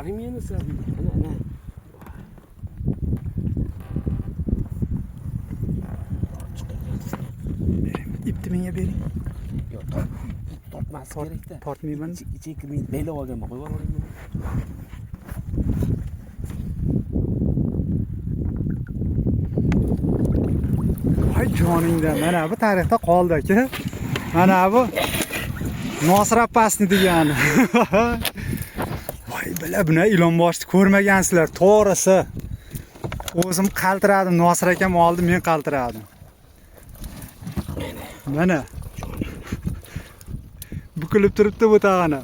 Bakayım yenisi. Ana. İpni menga bering. Yok, topmaz gerek de. Tortmayman. İçe kirmaydi. Beli olganman. Qo'yib yuboring buni. Voy joningda. Mana bu tarixda qoldi aka. Mana bu Nosir appasini degani. Voy bila buni ilon boshni ko'rmagansizlar, to'g'risi. O'zim qaltiradim, Nosir akam oldi, men qaltiradim. Mana. Bukilib turibdi bu tag'ana.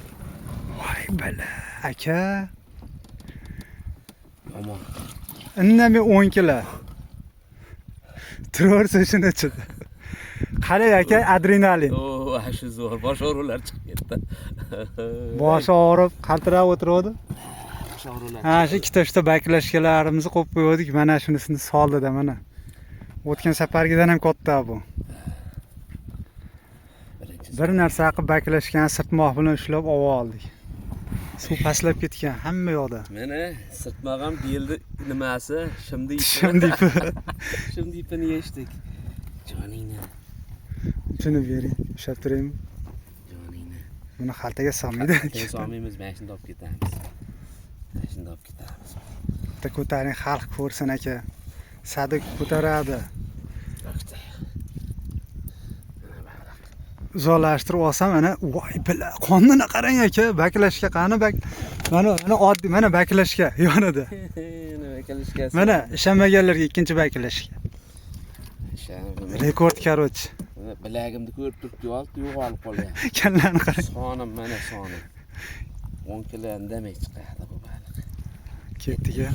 Voy bila aka. Yomon. Indamay 10 kilo. Turaversa shuni ichida. Qalay aka, adrenalin. O, shu zo'r. Bosh og'riqlar chiqib ketdi. Boshi og'rib, qaltirab o'tiradi. Bosh og'riqlar. Ha, shu ikkita baklashkalarimizni qo'yib qo'ydik. Mana shunisini soldi-da mana. O'tgan safargidan ham katta bu. Bir narsa qilib baklashgan sirtmoq bilan ushlab oldik. Suv pastlab ketgan hamma yoqda. Mana sirtmoq ham beldi nimasi, shimdi ipi. Shimdi ipini yechdik. Joningni. Shuni bering, ushlab turaymi? Joningni. Buni xaltaga solmaydi. Keyin solmaymiz, mana shunda olib ketamiz. Mana shunda olib ketamiz. Bitta ko'taring, xalq ko'rsin aka. Sadik ko'taradi. Uzoqlashtirib olsam mana voy bila qonnini qarang aka, baklashga qani mana oddiy mana baklashga yonida. Nima baklashga? Mana ishonmaganlarga ikkinchi baklashga. Rekord короче. Bilagimni ko'rib turibdi, yo'qolib qolgan. Kallani qarang. Sonim mana sonim. 10 kilo indamay chiqadi bu baliq. Ketdiga.